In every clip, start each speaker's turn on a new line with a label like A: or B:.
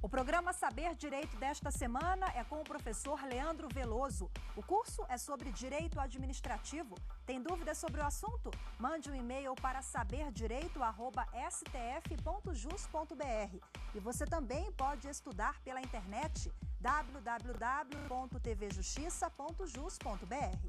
A: O programa Saber Direito desta semana é com o professor Leandro Veloso. O curso é sobre direito administrativo. Tem dúvidas sobre o assunto? Mande um e-mail para saberdireito@stf.jus.br. E você também pode estudar pela internet www.tvjustiça.jus.br.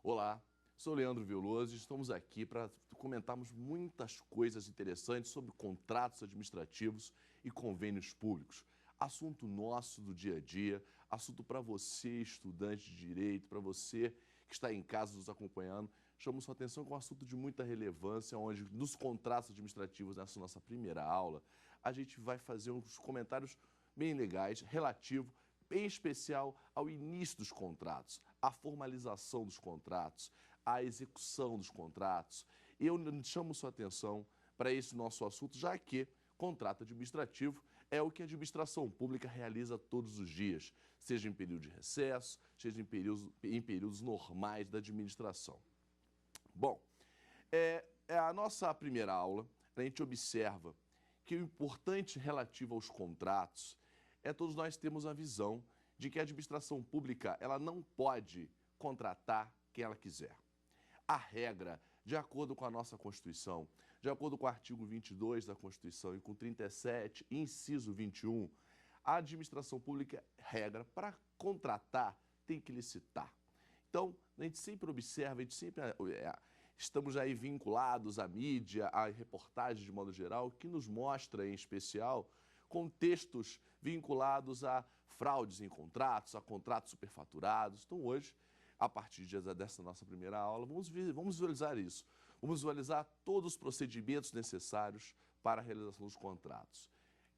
B: Olá, sou Leandro Veloso e estamos aqui para comentarmos muitas coisas interessantes sobre contratos administrativos e convênios públicos. Assunto nosso do dia a dia, assunto para você, estudante de direito, para você que está em casa nos acompanhando. Chamo sua atenção com um assunto de muita relevância, onde nos contratos administrativos, nessa nossa primeira aula, a gente vai fazer uns comentários bem legais, relativo, em especial ao início dos contratos, à formalização dos contratos, à execução dos contratos. Eu chamo sua atenção para esse nosso assunto, já que contrato administrativo é o que a administração pública realiza todos os dias, seja em período de recesso, seja em períodos normais da administração. Bom, a nossa primeira aula, a gente observa que o importante relativo aos contratos é todos nós temos a visão de que a administração pública ela não pode contratar quem ela quiser. A regra, de acordo com a nossa Constituição, de acordo com o artigo 22 da Constituição e com 37, inciso 21, a administração pública, regra, para contratar tem que licitar. Então, a gente sempre observa, a gente sempre estamos aí vinculados à mídia, à reportagem de modo geral, que nos mostra, em especial, contextos vinculados a fraudes em contratos, a contratos superfaturados. Então, hoje, a partir dessa nossa primeira aula, vamos visualizar isso. Vamos visualizar todos os procedimentos necessários para a realização dos contratos.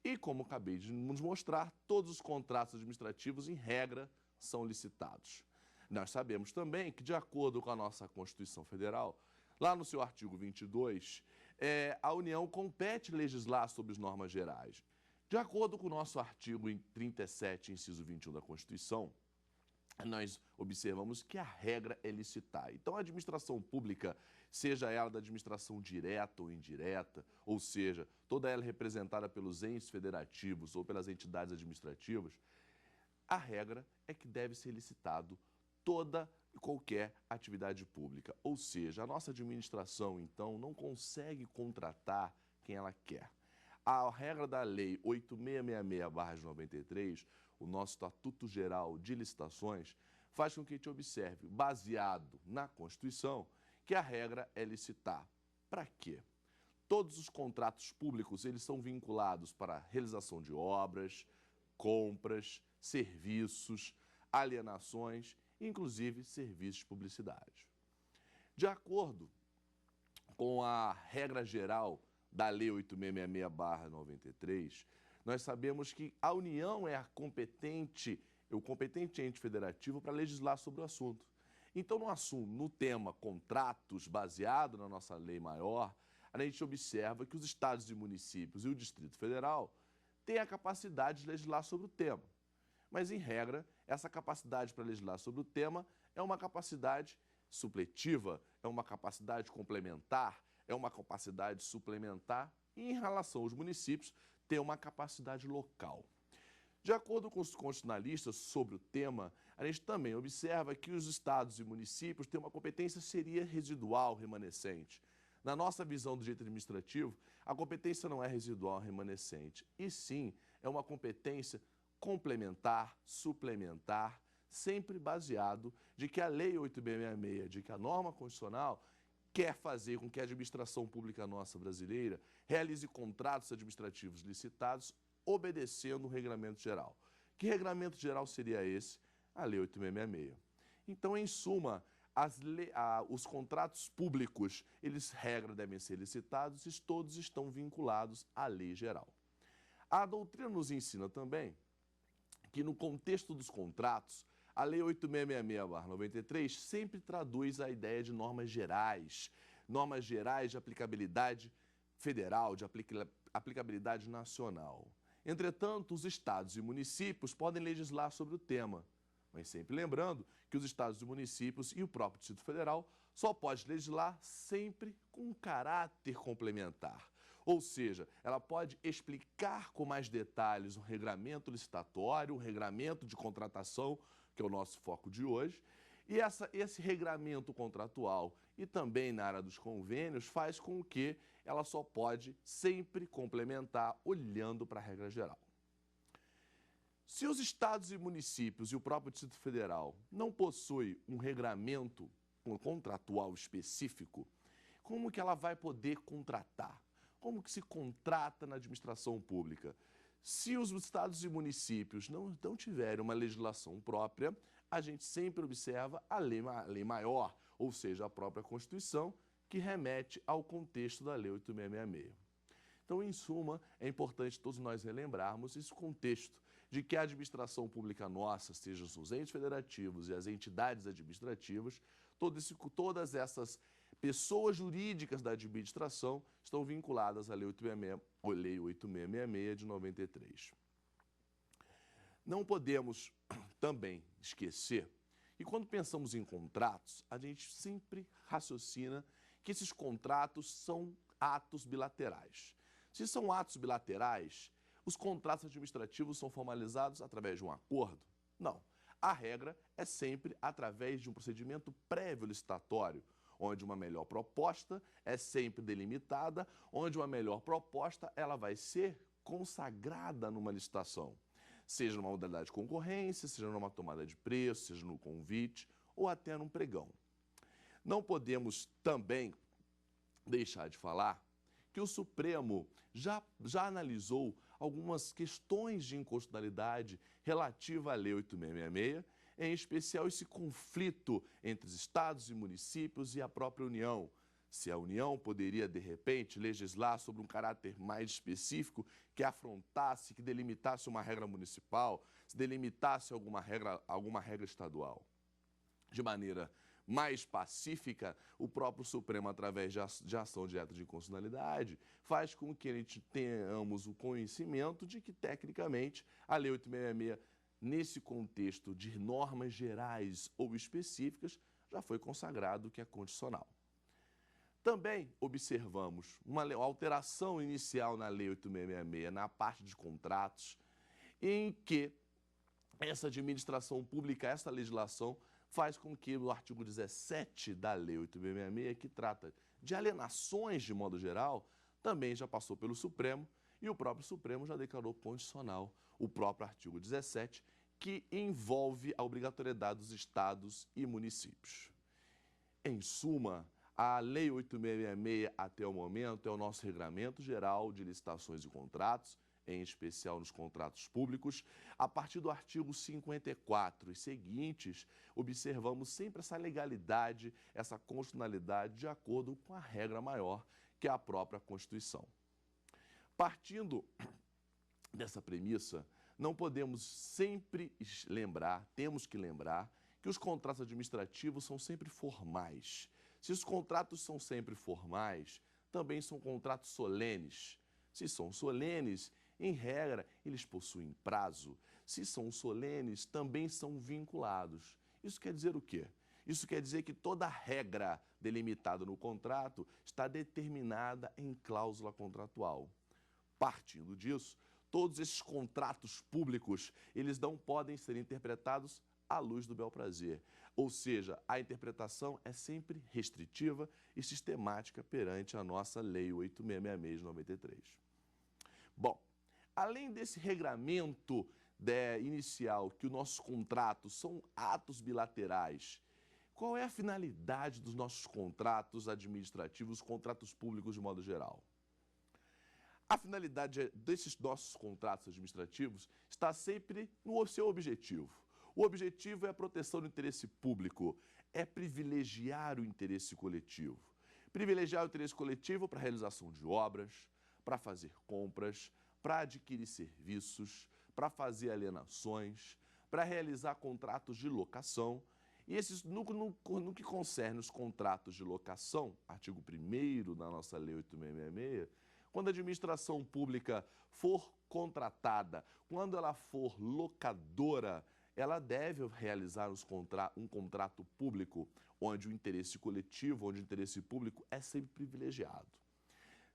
B: E, como acabei de nos mostrar, todos os contratos administrativos, em regra, são licitados. Nós sabemos também que, de acordo com a nossa Constituição Federal, lá no seu artigo 22, a União compete legislar sobre as normas gerais. De acordo com o nosso artigo 37, inciso 21 da Constituição, nós observamos que a regra é licitar. Então, a administração pública, seja ela da administração direta ou indireta, ou seja, toda ela representada pelos entes federativos ou pelas entidades administrativas, a regra é que deve ser licitado toda e qualquer atividade pública. Ou seja, a nossa administração, então, não consegue contratar quem ela quer. A regra da Lei 8666/93, o nosso Estatuto Geral de Licitações, faz com que a gente observe, baseado na Constituição, que a regra é licitar. Para quê? Todos os contratos públicos, eles são vinculados para a realização de obras, compras, serviços, alienações, inclusive serviços de publicidade. De acordo com a regra geral da Lei 8666/93, nós sabemos que a União é o competente ente federativo para legislar sobre o assunto. Então, no tema contratos, baseado na nossa lei maior, a gente observa que os estados e municípios e o Distrito Federal têm a capacidade de legislar sobre o tema. Mas, em regra, essa capacidade para legislar sobre o tema é uma capacidade supletiva, é uma capacidade complementar, é uma capacidade suplementar e, em relação aos municípios, tem uma capacidade local. De acordo com os constitucionalistas sobre o tema, a gente também observa que os estados e municípios têm uma competência seria residual, remanescente. Na nossa visão do direito administrativo, a competência não é residual, remanescente, e sim é uma competência complementar, suplementar, sempre baseado de que a Lei 8666, de que a norma constitucional quer fazer com que a administração pública nossa brasileira realize contratos administrativos licitados obedecendo o regulamento geral. Que regulamento geral seria esse? A Lei 8666. Então, em suma, os contratos públicos, regra, devem ser licitados e todos estão vinculados à lei geral. A doutrina nos ensina também que, no contexto dos contratos, a Lei 8666/93 sempre traduz a ideia de normas gerais de aplicabilidade federal, de aplicabilidade nacional. Entretanto, os estados e municípios podem legislar sobre o tema, mas sempre lembrando que os estados e municípios e o próprio Distrito Federal só pode legislar sempre com caráter complementar. Ou seja, ela pode explicar com mais detalhes um regramento licitatório, um regramento de contratação, que é o nosso foco de hoje. E esse regramento contratual e também na área dos convênios faz com que ela só pode sempre complementar olhando para a regra geral. Se os estados e municípios e o próprio Distrito Federal não possuem um regramento contratual específico, como que ela vai poder contratar? Como que se contrata na administração pública? Se os estados e municípios não tiverem uma legislação própria, a gente sempre observa a lei maior, ou seja, a própria Constituição, que remete ao contexto da Lei 8666. Então, em suma, é importante todos nós relembrarmos esse contexto de que a administração pública nossa, sejam os entes federativos e as entidades administrativas, todas essas pessoas jurídicas da administração estão vinculadas à Lei 8666 de 93. Não podemos também esquecer que quando pensamos em contratos, a gente sempre raciocina que esses contratos são atos bilaterais. Se são atos bilaterais, os contratos administrativos são formalizados através de um acordo? Não. A regra é sempre através de um procedimento prévio licitatório, onde uma melhor proposta é sempre delimitada, onde uma melhor proposta ela vai ser consagrada numa licitação, seja numa modalidade de concorrência, seja numa tomada de preço, seja no convite ou até num pregão. Não podemos também deixar de falar que o Supremo já analisou algumas questões de inconstitucionalidade relativa à Lei 8666, em especial esse conflito entre os estados e municípios e a própria União. Se a União poderia, de repente, legislar sobre um caráter mais específico que afrontasse, que delimitasse uma regra municipal, se delimitasse alguma regra estadual. De maneira mais pacífica, o próprio Supremo, através de ação direta de inconstitucionalidade, faz com que a gente tenhamos o conhecimento de que, tecnicamente, a Lei 8666, nesse contexto de normas gerais ou específicas, já foi consagrado que é constitucional. Também observamos uma alteração inicial na Lei 8666, na parte de contratos, em que essa administração pública, essa legislação, faz com que o artigo 17 da Lei 8666, que trata de alienações de modo geral, também já passou pelo Supremo e o próprio Supremo já declarou constitucional o próprio artigo 17, que envolve a obrigatoriedade dos estados e municípios. Em suma, a Lei 8666, até o momento, é o nosso regramento geral de licitações e contratos, em especial nos contratos públicos. A partir do artigo 54 e seguintes, observamos sempre essa legalidade, essa constitucionalidade de acordo com a regra maior, que é a própria Constituição. Partindo dessa premissa, não podemos sempre lembrar, temos que lembrar, que os contratos administrativos são sempre formais. Se os contratos são sempre formais, também são contratos solenes. Se são solenes, em regra, eles possuem prazo. Se são solenes, também são vinculados. Isso quer dizer o quê? Isso quer dizer que toda regra delimitada no contrato está determinada em cláusula contratual. Partindo disso, todos esses contratos públicos, eles não podem ser interpretados à luz do bel prazer. Ou seja, a interpretação é sempre restritiva e sistemática perante a nossa Lei 8666 de 93. Bom, além desse regramento inicial, que os nossos contratos são atos bilaterais, qual é a finalidade dos nossos contratos administrativos, contratos públicos de modo geral? A finalidade desses nossos contratos administrativos está sempre no seu objetivo. O objetivo é a proteção do interesse público, é privilegiar o interesse coletivo. Privilegiar o interesse coletivo para a realização de obras, para fazer compras, para adquirir serviços, para fazer alienações, para realizar contratos de locação. E esses, no que concerne os contratos de locação, artigo 1º da nossa Lei 8666, quando a administração pública for contratada, quando ela for locadora, ela deve realizar um contrato público onde o interesse coletivo, onde o interesse público é sempre privilegiado.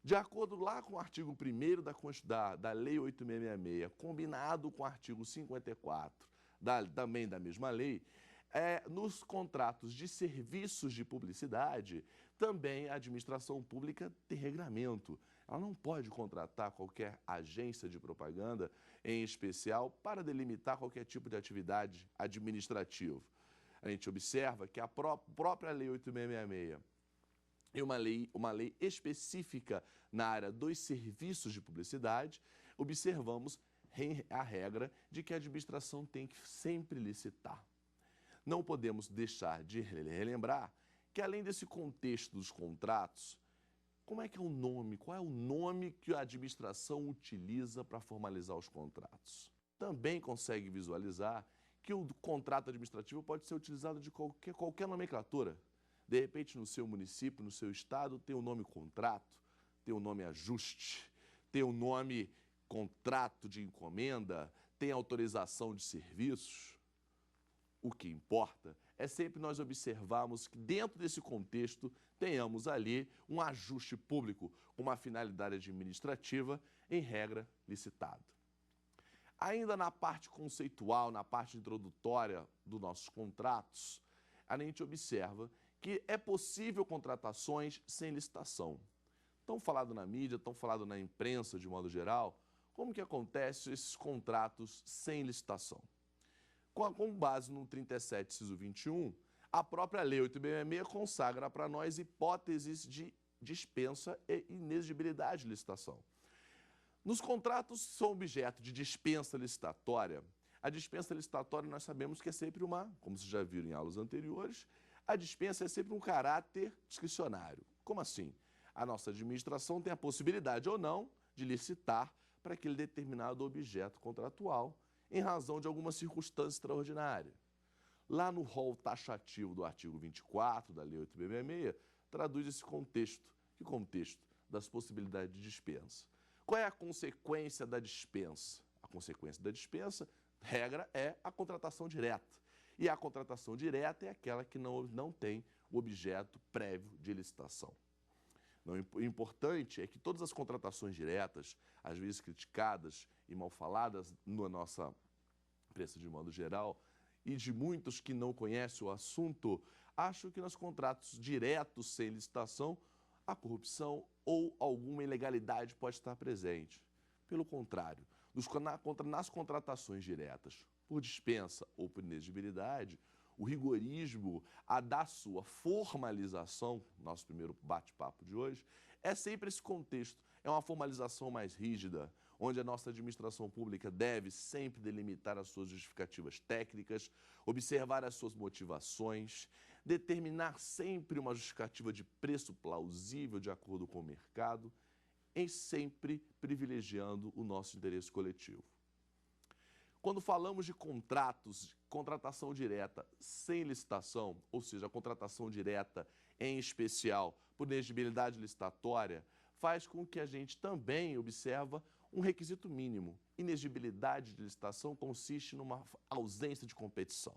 B: De acordo lá com o artigo 1º da Lei 8666, combinado com o artigo 54, também da mesma lei, nos contratos de serviços de publicidade, também a administração pública tem regramento. Ela não pode contratar qualquer agência de propaganda, em especial, para delimitar qualquer tipo de atividade administrativa. A gente observa que a própria Lei 8666 e uma lei específica na área dos serviços de publicidade, observamos a regra de que a administração tem que sempre licitar. Não podemos deixar de relembrar que, além desse contexto dos contratos, como é que é o nome? Qual é o nome que a administração utiliza para formalizar os contratos? Também consegue visualizar que o contrato administrativo pode ser utilizado de qualquer nomenclatura. De repente, no seu município, no seu estado, tem o nome contrato, tem o nome ajuste, tem o nome contrato de encomenda, tem autorização de serviços. O que importa é sempre nós observarmos que dentro desse contexto tenhamos ali um ajuste público com uma finalidade administrativa, em regra, licitado. Ainda na parte conceitual, na parte introdutória dos nossos contratos, a gente observa que é possível contratações sem licitação. Tão falado na mídia, tão falado na imprensa de modo geral, como que acontecem esses contratos sem licitação? Com base no 37, inciso 21, a própria Lei 8666 consagra para nós hipóteses de dispensa e inexigibilidade de licitação. Nos contratos que são objeto de dispensa licitatória, a dispensa licitatória nós sabemos que é sempre como vocês já viram em aulas anteriores, a dispensa é sempre um caráter discricionário. Como assim? A nossa administração tem a possibilidade ou não de licitar para aquele determinado objeto contratual, em razão de alguma circunstância extraordinária. Lá no rol taxativo do artigo 24 da Lei 8666, traduz esse contexto. Que contexto? Das possibilidades de dispensa. Qual é a consequência da dispensa? A consequência da dispensa, regra, é a contratação direta. E a contratação direta é aquela que não tem o objeto prévio de licitação. O importante é que todas as contratações diretas, às vezes criticadas e mal faladas na nossa imprensa de modo geral, e de muitos que não conhecem o assunto, acham que nos contratos diretos sem licitação, a corrupção ou alguma ilegalidade pode estar presente. Pelo contrário, nas contratações diretas por dispensa ou por inexigibilidade, o rigorismo a da sua formalização, nosso primeiro bate-papo de hoje, é sempre esse contexto. É uma formalização mais rígida, onde a nossa administração pública deve sempre delimitar as suas justificativas técnicas, observar as suas motivações, determinar sempre uma justificativa de preço plausível de acordo com o mercado, em sempre privilegiando o nosso interesse coletivo. Quando falamos de contratos, contratação direta sem licitação, ou seja, a contratação direta em especial por inexigibilidade licitatória, faz com que a gente também observa um requisito mínimo. Inexigibilidade de licitação consiste numa ausência de competição.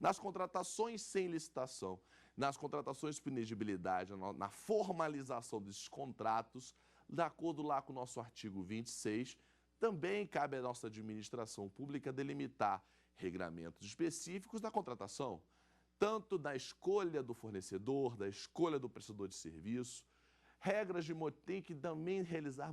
B: Nas contratações sem licitação, nas contratações por inexigibilidade, na formalização desses contratos, de acordo lá com o nosso artigo 26, também cabe à nossa administração pública delimitar regramentos específicos da contratação, tanto da escolha do fornecedor, da escolha do prestador de serviço, regras de tem que também realizar